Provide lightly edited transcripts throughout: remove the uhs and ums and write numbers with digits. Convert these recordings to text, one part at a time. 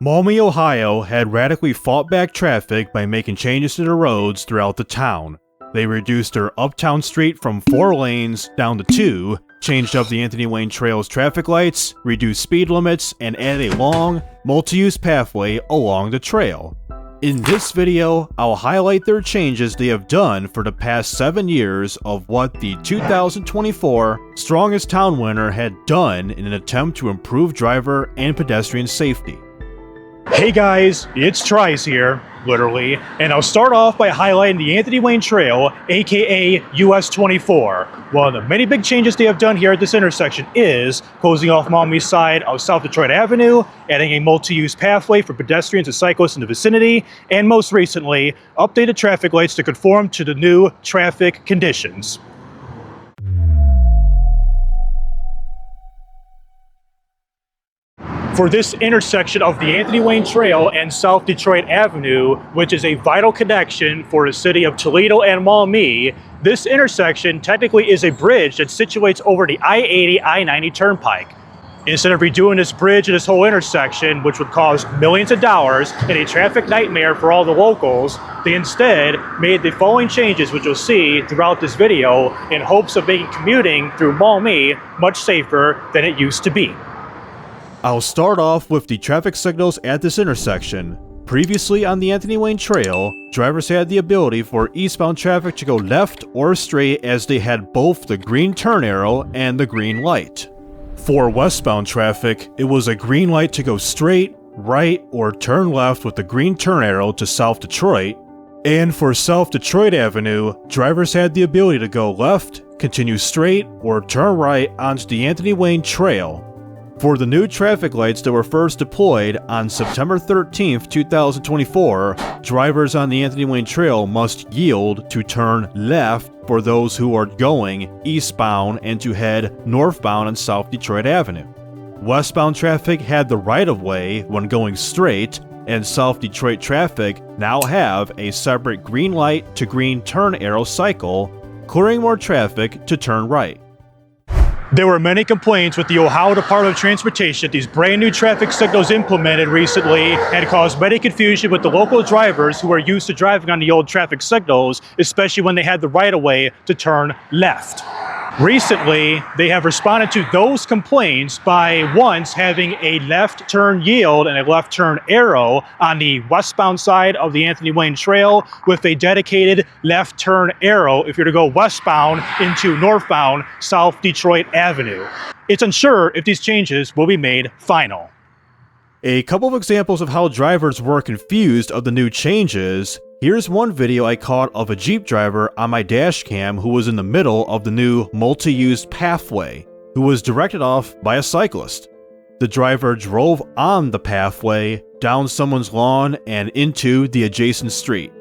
Maumee, Ohio had radically fought back traffic by making changes to the roads throughout the town. They reduced their uptown street from 4 lanes down to 2, changed up the Anthony Wayne Trail's traffic lights, reduced speed limits, and added a long, multi-use pathway along the trail. In this video, I'll highlight their changes they have done for the past 7 years of what the 2024 Strongest Town winner had done in an attempt to improve driver and pedestrian safety. Hey guys, it's TRIZE here, literally, and I'll start off by highlighting the Anthony Wayne Trail, aka US 24. One of the many big changes they have done here at this intersection is closing off Maumee's side of South Detroit Avenue, adding a multi-use pathway for pedestrians and cyclists in the vicinity, and most recently, updated traffic lights to conform to the new traffic conditions. For this intersection of the Anthony Wayne Trail and South Detroit Avenue, which is a vital connection for the city of Toledo and Maumee, this intersection technically is a bridge that situates over the I-80, I-90 turnpike. Instead of redoing this bridge and this whole intersection, which would cost millions of dollars and a traffic nightmare for all the locals, they instead made the following changes, which you'll see throughout this video, in hopes of making commuting through Maumee much safer than it used to be. I'll start off with the traffic signals at this intersection. Previously on the Anthony Wayne Trail, drivers had the ability for eastbound traffic to go left or straight as they had both the green turn arrow and the green light. For westbound traffic, it was a green light to go straight, right, or turn left with the green turn arrow to South Detroit. And for South Detroit Avenue, drivers had the ability to go left, continue straight, or turn right onto the Anthony Wayne Trail. For the new traffic lights that were first deployed on September 13, 2024, drivers on the Anthony Wayne Trail must yield to turn left for those who are going eastbound and to head northbound on South Detroit Avenue. Westbound traffic had the right-of-way when going straight, and South Detroit traffic now have a separate green light to green turn arrow cycle, clearing more traffic to turn right. There were many complaints with the Ohio Department of Transportation that these brand new traffic signals implemented recently had caused many confusion with the local drivers who are used to driving on the old traffic signals, especially when they had the right-of-way to turn left. Recently, they have responded to those complaints by once having a left turn yield and a left turn arrow on the westbound side of the Anthony Wayne Trail with a dedicated left turn arrow if you're to go westbound into northbound South Detroit Avenue. It's unsure if these changes will be made final. A couple of examples of how drivers were confused of the new changes. Here's one video I caught of a Jeep driver on my dash cam who was in the middle of the new multi-use pathway, who was directed off by a cyclist. The driver drove on the pathway, down someone's lawn, and into the adjacent street.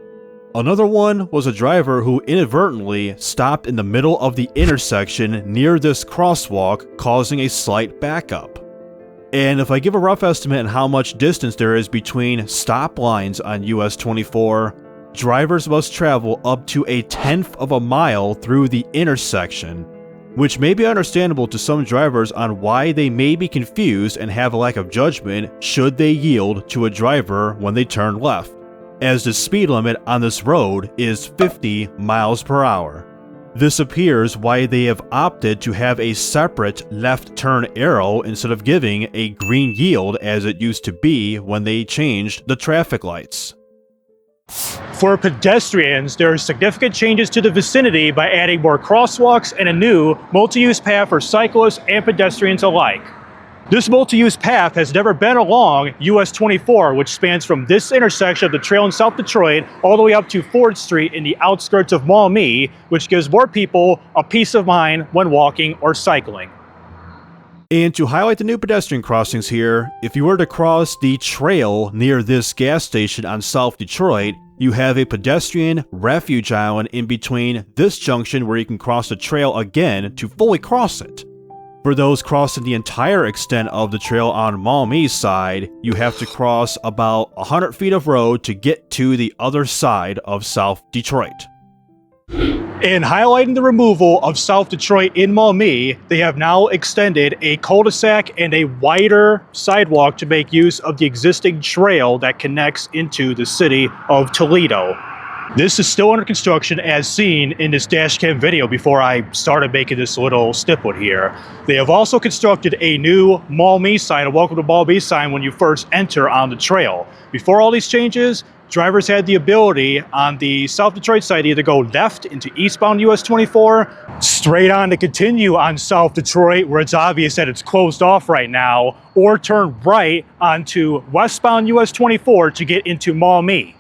Another one was a driver who inadvertently stopped in the middle of the intersection near this crosswalk, causing a slight backup. And if I give a rough estimate on how much distance there is between stop lines on US 24, drivers must travel up to 1/10 of a mile through the intersection, which may be understandable to some drivers on why they may be confused and have a lack of judgment should they yield to a driver when they turn left, as the speed limit on this road is 50 miles per hour. This appears why they have opted to have a separate left turn arrow instead of giving a green yield as it used to be when they changed the traffic lights. For pedestrians, there are significant changes to the vicinity by adding more crosswalks and a new multi-use path for cyclists and pedestrians alike. This multi-use path has never been along US 24, which spans from this intersection of the trail in South Detroit all the way up to Ford Street in the outskirts of Maumee, which gives more people a peace of mind when walking or cycling. And to highlight the new pedestrian crossings here, if you were to cross the trail near this gas station on South Detroit, you have a pedestrian refuge island in between this junction where you can cross the trail again to fully cross it. For those crossing the entire extent of the trail on Maumee's side, you have to cross about 100 feet of road to get to the other side of South Detroit. In highlighting the removal of South Detroit in Maumee, they have now extended a cul-de-sac and a wider sidewalk to make use of the existing trail that connects into the city of Toledo. This is still under construction as seen in this dashcam video before I started making this little snippet here. They have also constructed a new Maumee sign, a welcome to Maumee sign when you first enter on the trail. Before all these changes, drivers had the ability on the South Detroit side to either go left into eastbound US 24, straight on to continue on South Detroit where it's obvious that it's closed off right now, or turn right onto westbound US 24 to get into Maumee.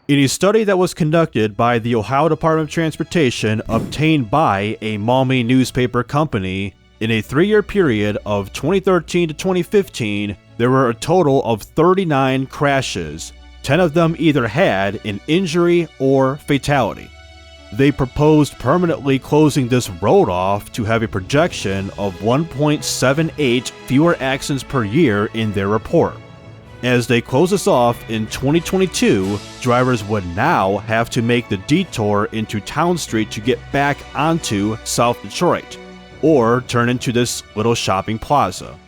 In a study that was conducted by the Ohio Department of Transportation obtained by a Maumee newspaper company, in a 3-year period of 2013 to 2015, there were a total of 39 crashes. 10 of them either had an injury or fatality. They proposed permanently closing this road off to have a projection of 1.78 fewer accidents per year in their report. As they close this off in 2022, drivers would now have to make the detour into Town Street to get back onto South Detroit, or turn into this little shopping plaza.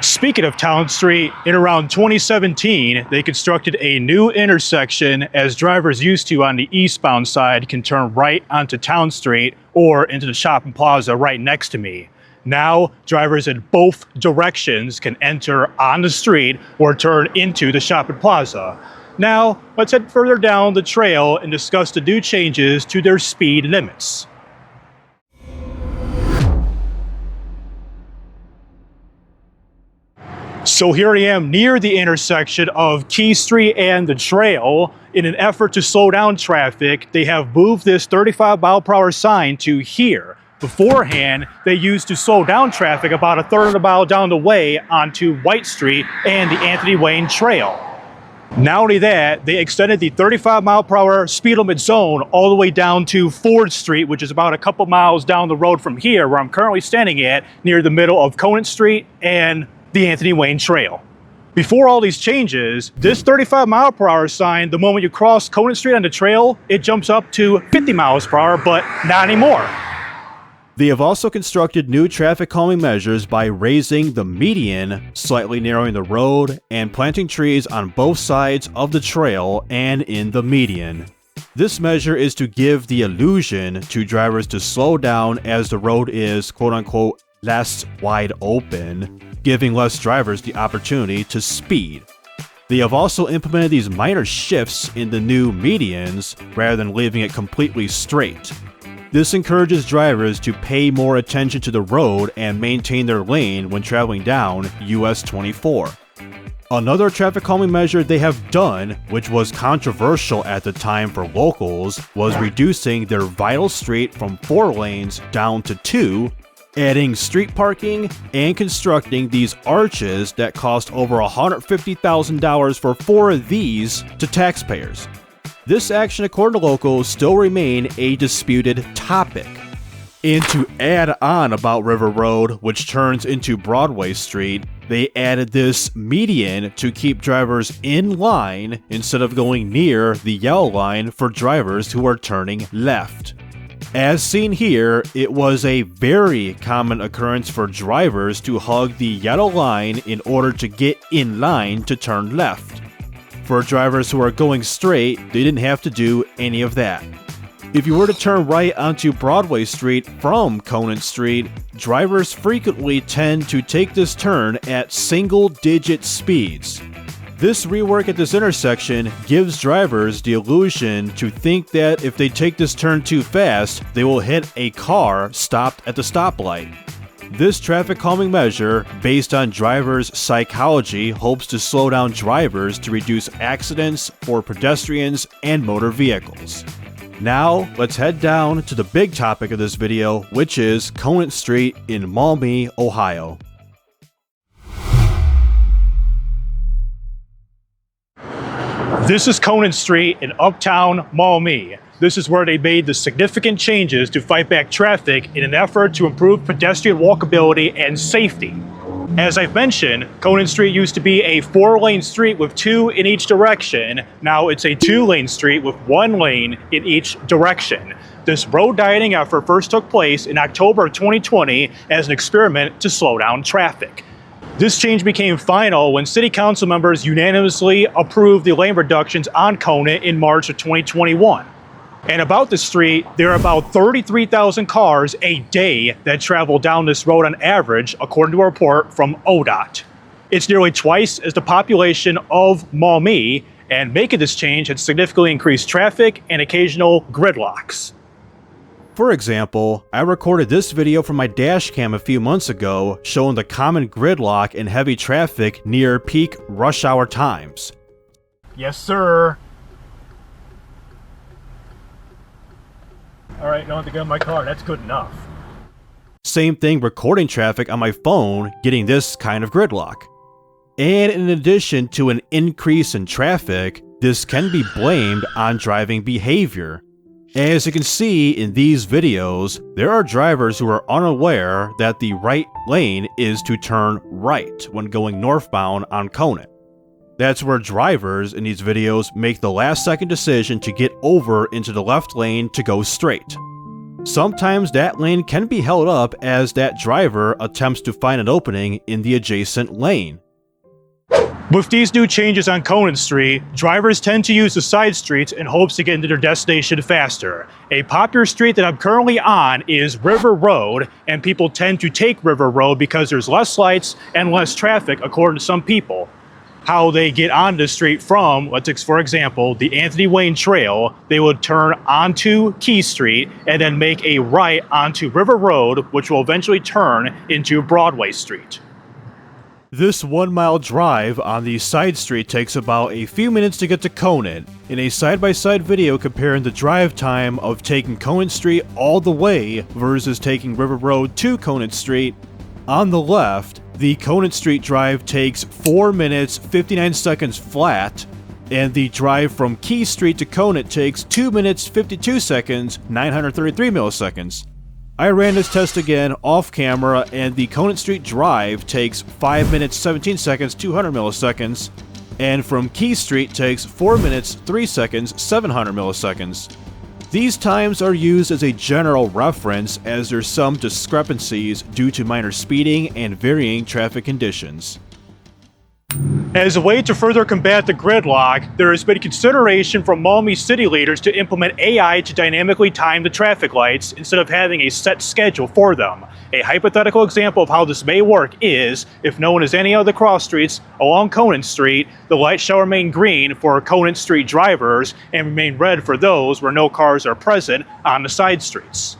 Speaking of Town Street, in around 2017, they constructed a new intersection as drivers used to on the eastbound side can turn right onto Town Street or into the shopping plaza right next to me. Now, drivers in both directions can enter on the street or turn into the shopping plaza. Now, let's head further down the trail and discuss the new changes to their speed limits. So here I am near the intersection of Key Street and the trail. In an effort to slow down traffic, they have moved this 35-mile-per-hour sign to here. Beforehand, they used to slow down traffic about a third of a mile down the way onto White Street and the Anthony Wayne Trail. Not only that, they extended the 35-mile-per-hour speed limit zone all the way down to Ford Street, which is about a couple miles down the road from here, where I'm currently standing at, near the middle of Conant Street and the Anthony Wayne Trail. Before all these changes, this 35-mile-per-hour sign, the moment you cross Conant Street on the trail, it jumps up to 50 miles per hour, but not anymore. They have also constructed new traffic calming measures by raising the median, slightly narrowing the road, and planting trees on both sides of the trail and in the median. This measure is to give the illusion to drivers to slow down as the road is quote-unquote less wide open, giving less drivers the opportunity to speed. They have also implemented these minor shifts in the new medians rather than leaving it completely straight. This encourages drivers to pay more attention to the road and maintain their lane when traveling down US 24. Another traffic calming measure they have done, which was controversial at the time for locals, was reducing their vital street from 4 lanes down to 2, adding street parking and constructing these arches that cost over $150,000 for 4 of these to taxpayers. This action, according to locals, still remain a disputed topic. And to add on about River Road, which turns into Broadway Street, they added this median to keep drivers in line instead of going near the yellow line for drivers who are turning left. As seen here, it was a very common occurrence for drivers to hug the yellow line in order to get in line to turn left. For drivers who are going straight, they didn't have to do any of that. If you were to turn right onto Broadway Street from Conant Street, drivers frequently tend to take this turn at single-digit speeds. This rework at this intersection gives drivers the illusion to think that if they take this turn too fast, they will hit a car stopped at the stoplight. This traffic calming measure, based on drivers' psychology, hopes to slow down drivers to reduce accidents for pedestrians and motor vehicles. Now, let's head down to the big topic of this video, which is Conant Street in Maumee, Ohio. This is Conant Street in uptown Maumee. This is where they made the significant changes to fight back traffic in an effort to improve pedestrian walkability and safety. As I've mentioned, Conant Street used to be a 4-lane street with 2 in each direction. Now it's a 2-lane street with 1 lane in each direction. This road dieting effort first took place in October of 2020 as an experiment to slow down traffic. This change became final when City Council members unanimously approved the lane reductions on Conant in March of 2021. And about the street, there are about 33,000 cars a day that travel down this road on average, according to a report from ODOT. It's nearly twice as the population of Maumee, and making this change had significantly increased traffic and occasional gridlocks. For example, I recorded this video from my dash cam a few months ago showing the common gridlock and heavy traffic near peak rush hour times. Yes, sir. All right, now I have to get in my car. That's good enough. Same thing recording traffic on my phone, getting this kind of gridlock. And in addition to an increase in traffic, this can be blamed on driving behavior. As you can see in these videos, there are drivers who are unaware that the right lane is to turn right when going northbound on Conant. That's where drivers in these videos make the last-second decision to get over into the left lane to go straight. Sometimes that lane can be held up as that driver attempts to find an opening in the adjacent lane. With these new changes on Conant Street, drivers tend to use the side streets in hopes to get into their destination faster. A popular street that I'm currently on is River Road, and people tend to take River Road because there's less lights and less traffic, according to some people. How they get on the street from, for example, the Anthony Wayne Trail, they would turn onto Key Street and then make a right onto River Road, which will eventually turn into Broadway Street. This 1-mile drive on the side street takes about a few minutes to get to Conant. In a side-by-side video comparing the drive time of taking Conant Street all the way versus taking River Road to Conant Street, on the left, the Conant Street drive takes 4 minutes 59 seconds flat, and the drive from Key Street to Conant takes 2 minutes 52 seconds 933 milliseconds. I ran this test again off camera, and the Conant Street drive takes 5 minutes 17 seconds 200 milliseconds, and from Key Street takes 4 minutes 3 seconds 700 milliseconds. These times are used as a general reference as there's some discrepancies due to minor speeding and varying traffic conditions. As a way to further combat the gridlock, there has been consideration from Maumee city leaders to implement AI to dynamically time the traffic lights instead of having a set schedule for them. A hypothetical example of how this may work is, if no one is any of the cross streets along Conant Street, the light shall remain green for Conant Street drivers and remain red for those where no cars are present on the side streets.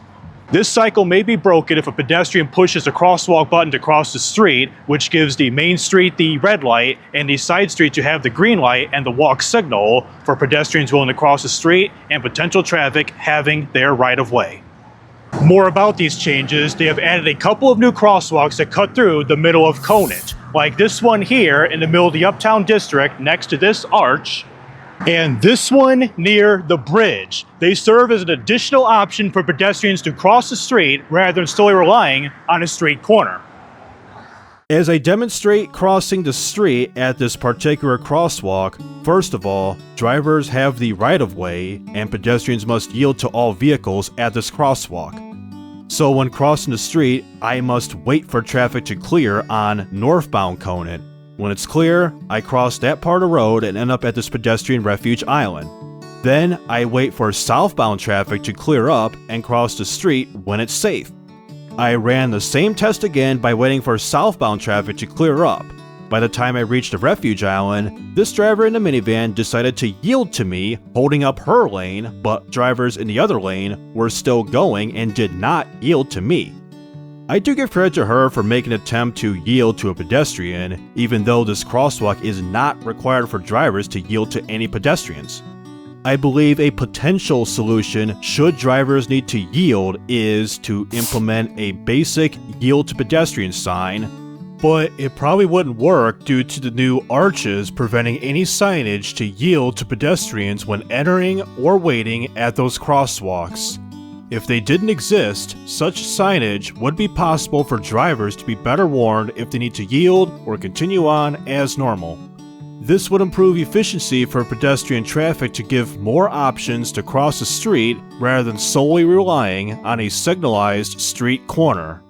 This cycle may be broken if a pedestrian pushes the crosswalk button to cross the street, which gives the main street the red light and the side street to have the green light and the walk signal for pedestrians willing to cross the street and potential traffic having their right of way. More about these changes, they have added a couple of new crosswalks that cut through the middle of Conant, like this one here in the middle of the Uptown District next to this arch, and this one near the bridge. They serve as an additional option for pedestrians to cross the street rather than solely relying on a street corner. As I demonstrate crossing the street at this particular crosswalk, first of all, drivers have the right-of-way and pedestrians must yield to all vehicles at this crosswalk. So when crossing the street, I must wait for traffic to clear on northbound Conant. When it's clear, I cross that part of the road and end up at this pedestrian refuge island. Then I wait for southbound traffic to clear up and cross the street when it's safe. I ran the same test again by waiting for southbound traffic to clear up. By the time I reached the refuge island, this driver in the minivan decided to yield to me, holding up her lane, but drivers in the other lane were still going and did not yield to me. I do give credit to her for making an attempt to yield to a pedestrian, even though this crosswalk is not required for drivers to yield to any pedestrians. I believe a potential solution, should drivers need to yield, is to implement a basic yield to pedestrian sign, but it probably wouldn't work due to the new arches preventing any signage to yield to pedestrians when entering or waiting at those crosswalks. If they didn't exist, such signage would be possible for drivers to be better warned if they need to yield or continue on as normal. This would improve efficiency for pedestrian traffic to give more options to cross the street rather than solely relying on a signalized street corner.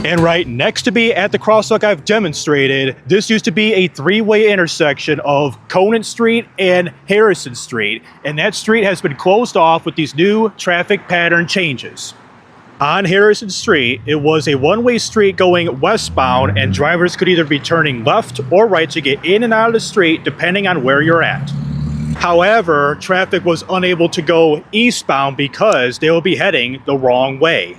And right next to me at the crosswalk I've demonstrated, this used to be a three-way intersection of Conant Street and Harrison Street, and that street has been closed off with these new traffic pattern changes. On Harrison Street, it was a one-way street going westbound, and drivers could either be turning left or right to get in and out of the street depending on where you're at. However, traffic was unable to go eastbound because they will be heading the wrong way.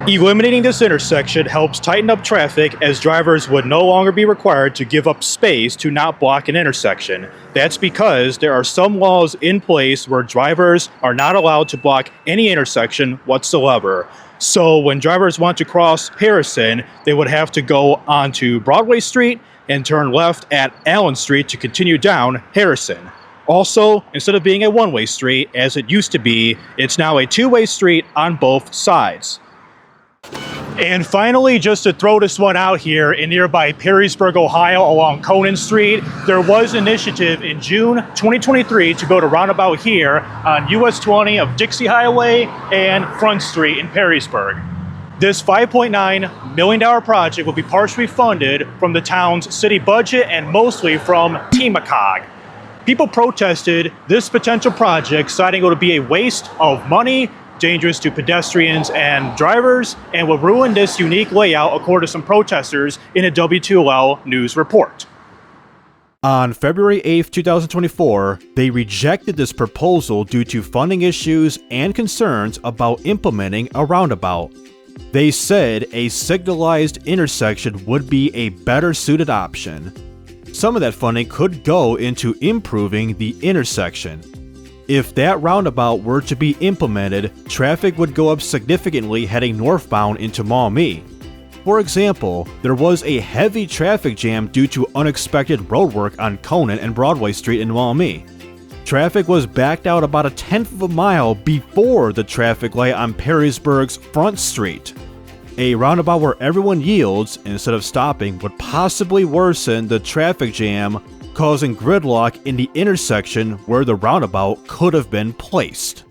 Eliminating this intersection helps tighten up traffic, as drivers would no longer be required to give up space to not block an intersection. That's because there are some laws in place where drivers are not allowed to block any intersection whatsoever. So when drivers want to cross Harrison, they would have to go onto Broadway Street and turn left at Allen Street to continue down Harrison. Also, instead of being a one-way street, as it used to be, it's now a two-way street on both sides. And finally, just to throw this one out here, in nearby Perrysburg, Ohio, along Conant Street, there was an initiative in June 2023 to build a roundabout here on US 20 of Dixie Highway and Front Street in Perrysburg. This $5.9 million project will be partially funded from the town's city budget and mostly from TMACOG. People protested this potential project, citing it would be a waste of money, dangerous to pedestrians and drivers, and will ruin this unique layout, according to some protesters in a W2L news report. On February 8, 2024, they rejected this proposal due to funding issues and concerns about implementing a roundabout. They said a signalized intersection would be a better suited option. Some of that funding could go into improving the intersection. If that roundabout were to be implemented, traffic would go up significantly heading northbound into Maumee. For example, there was a heavy traffic jam due to unexpected roadwork on Conant and Broadway Street in Maumee. Traffic was backed out about a tenth of a mile before the traffic light on Perrysburg's Front Street. A roundabout where everyone yields instead of stopping would possibly worsen the traffic jam, causing gridlock in the intersection where the roundabout could have been placed.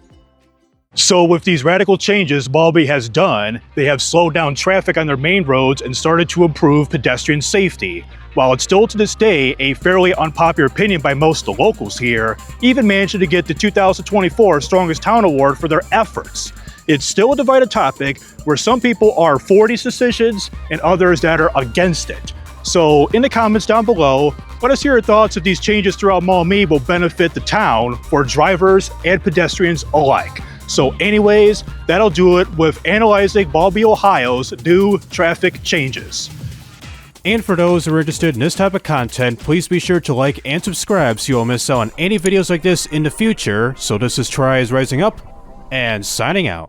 So with these radical changes Maumee has done, they have slowed down traffic on their main roads and started to improve pedestrian safety. While it's still to this day a fairly unpopular opinion by most of the locals here, even managing to get the 2024 Strongest Town Award for their efforts. It's still a divided topic where some people are for these decisions and others that are against it. So in the comments down below, let us hear your thoughts if these changes throughout Maumee will benefit the town for drivers and pedestrians alike. So anyways, that'll do it with analyzing Maumee, Ohio's new traffic changes. And for those who are interested in this type of content, please be sure to like and subscribe so you won't miss out on any videos like this in the future. So this is TRIZE Rising Up and signing out.